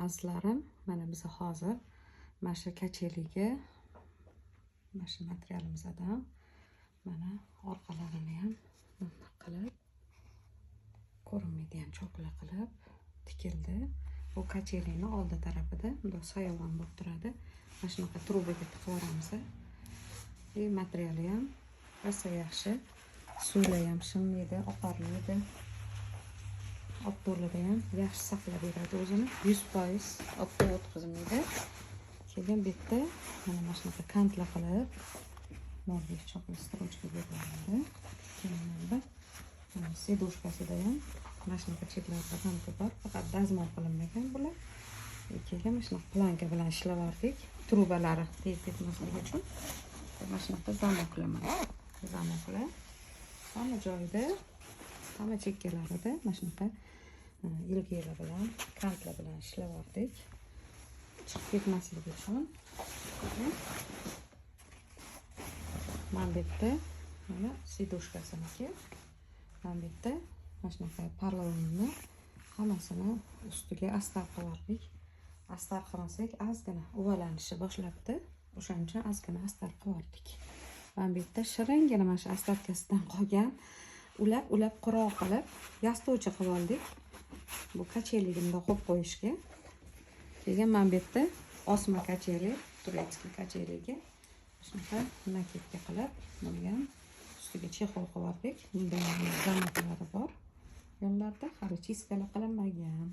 azizlarim, mana biz hozir mana shu kacheliga mana shu materialimizdan mana orqalarini ham bunday qilib ko'rinmaydi ham chokla qilib tikildi. Bu kachelini oldi tarafida bunday soyabon bo'lib turadi. Mana shunaqa trubaga tiqib yuboramiz. Materiali ham rosa yaxshi. Suvla ham shimmaydi, oqarmaydi. Obto'lida ham yaxshi saqlab beradi o'zini. 100% obto o'tkazmaydi. Keyin bitta mana shunaqa kantla qilib Norvegiya chokla strochka beriladi. Keyin mana sedushkasida ham mana shunaqa chetlarida kanti bor, faqat dazmol qilinmagan bular. Keyin mana shunaqa planka bilan ishlavardik, trubalari tegib ketmasligi uchun. Mana shunaqa zamoklar hamma joyida, hamma chekkalarida mana shunaqa ilgaklar bilan, kantlar bilan ishlavardik. Chiqib ketmasligi uchun. Mana bu yerda mana sedushkasiniki. Mana bu yerda mana shunaqa parlovni hammasini ustiga astar qilardik. Astar qilmasak ozgina uvalanishi boshlabdi. O'shaning uchun ozgina astar qilardik. Mana bu yerda shiringina mana shu astarkasidan qolgan ulab quroq qilib yastovchi qilib oldik. Bu kacheligimda qo'yib qo'yishga. Keyin mana bu yerda osma kacheli, turetskiy kacheliga shunaqa naketga qilib, bunga ustiga chexol qilib oldik. Bunda zamoklari bor. Yonlarda hali chiskala qilinmagan.